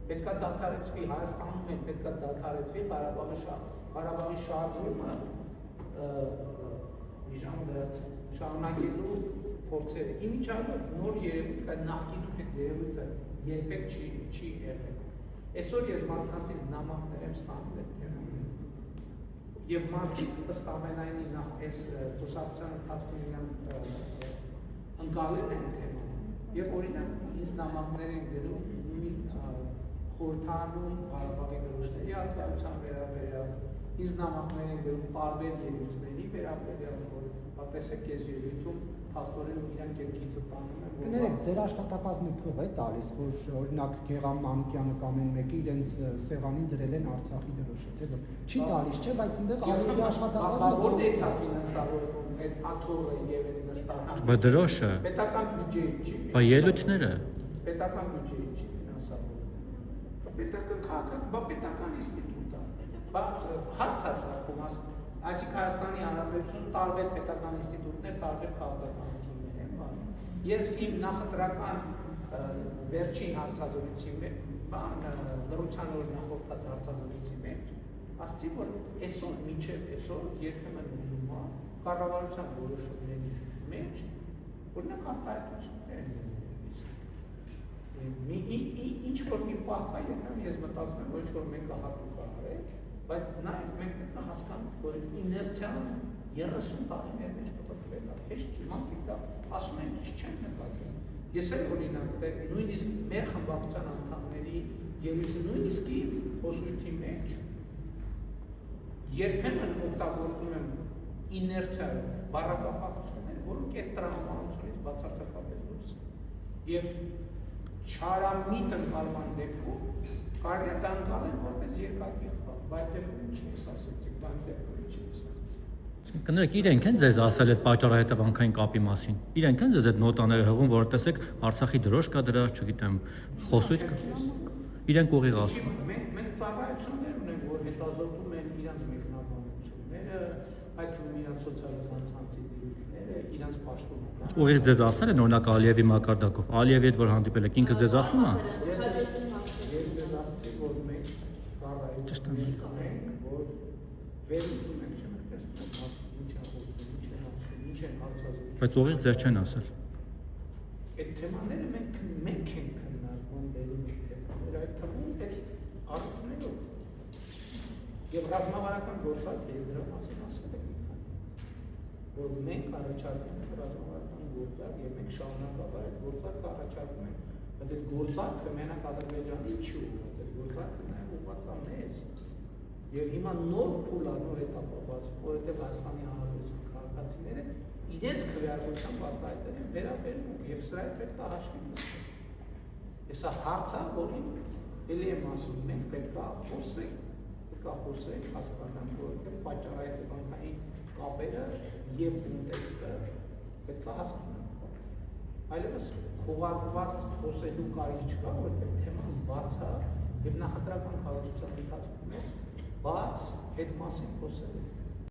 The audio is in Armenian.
պետք է դադարեցվի Հայաստանում էլ պետք է դադարեցվի Ղարաբաղի շարժումը շարունակելու փորձերը։ Իմիջիայլով նոր երևույթ կա, նախկինում այդ երևույթը երբեք չի եղել։ Այսօր ես մարդկանցից նամակներ եմ ստանում այդ թեմայով։ Եվ մարդիկ ըստ ամենայնի նախ այս խոսակցության ընթացքում իրենք ընկալել են թեման։ Եվ օրինակ ինձ նամակներ են գրում խորհրդանում Ղարաբաղի դրոշների արկայության վերաբերյալ, ինձ նամակներ են գրում տարբեր ելույթների վերաբերյալ, որ տեսեք ես ելույթում փաստորեն իրենք երկիցը տանում են։ Կներեք, ձեր աշխատակազմը փող է տալիս, որ օրինակ Գեգամ Մանուկյանը կամ են մեկը իրենց սեղանին դրել են Արցախի դրոշը, թե ոչ։ Չի տալիս, չէ, բայց այնտեղ ավելի աշխատակազմը որտե՞ց է ֆինանսավորվում այդ աթոռը եւ այդ նստարանը։ Բայց դրոշը պետական բյուջեից չի։ Բայց ելույթները պետական բյուջեից չի ֆինանսավորվում։ Պետական ինստիտուտ է։ Հարց է ծագում, այսինքն Հայաստանի Հանրապետությունում տարբեր պետական ինստիտուտներ, տարբեր քաղաքականություններ են բանում։ Ես իմ նախընտրական վերջին հարցազրույցի լրության օր նախորդած հարցազրույցի մեջ ասացի, որ այսօր մինչև այսօր երբեմն ուզում է կառավարության որոշումների մեջ օրինակ արտահայտություններ են ինչ որ մի պահ կա երբեմն ես մտածում եմ, որ ինչ-որ մեկը հատուկ արել, բայց նաև մենք պետք է հասկանանք, որ իներցիան 30 տարիներ մեջ մտածվել է, հեշտ չի, մարդիկ դա ասում են, չեն նկատում։ Ես էլ օրինակ, նույնիսկ մեր խմբակցության անդամների ելույթը նույնիսկ խոսույթի մեջ երբեմն օգտագործում եմ իներցիայով բառակապակցություններ, որոնք այդ տրամաբանությունից բացարձակապես դուրս են։ Եվ չարամիտ ընկալման դեպքում կարելի է դա ընկալել որպես երկակի խաղ, բայց դեպքում ինչ ես ասեցիք, բայց դեպքում ինչ ես ասեցիք։ Կներեք, իրենք են ձեզ ասել այդ պատճառահետևանքային կապի մասին։ Իրենք են ձեզ այդ նոտաները հղում, որ տեսեք Արցախի դրոշ կա դրա, չգիտեմ, խոսույթ կա։ Իրենք ուղիղ ասում։ Մենք ծառայություններ ունենք, որ հետազոտում են իրենց մեկնաբանությունները, այդ թվում իրենց սոցիալական ցանցի դիրքերը, իրենց պաշտոնական։ Ուղիղ ձեզ ասել են օրինակ Ալիևի մակարդակով։ Ալիևի հետ որ հանդիպել եք, ինքը ձեզ ասում է։ Ես ձեզ ասացի, որ մենք ծառայություններ ունենք, որ վերլուծում ենք, չենք տեսնում, ինչ են խոսում, ինչ են ասում, ինչ են հարցազրույց։ Բայց ուղիղ ձեզ չեն ասել։ Այդ թեմաները մենք ենք քննարկում բերում ենք թեմաներ, այդ թվում այդ առիթներով։ Եվ ռազմավարական գործարք ես դրա մասին ասել եմ մի քանի, որ մենք առաջարկում ենք ռազմավարական գործարք եւ մենք շարունակաբար այդ գործարքը առաջարկում ենք, բայց այդ գործարքը մենակ Ադրբեջանի չի ուղղված, այդ գործարքը նաեւ ուղղված է մեզ։ Եվ հիմա նոր փուլ է, նոր էտապ է բացվում, որովհետեւ Հայաստանի Հանրապետության քաղաքացիները իրենց քվեարկության արտահայտել են վերաբերվում եւ սրա հետ պետք է հաշվի նստել։ Եվ սա հարց է, որին ելի եմ ասում, մենք պետք է խոսենք, հասկանանք, որովհետեւ պատճառահետևանքային կապերը եւ կոնտեքստը պետք է հասկանանք։ Այլևս խոհարված խոսելու կարիք չկա, որովհետեւ թեման բաց է եւ նախընտրական քարոզության ընթացքում բաց այդ մասին խոսելու։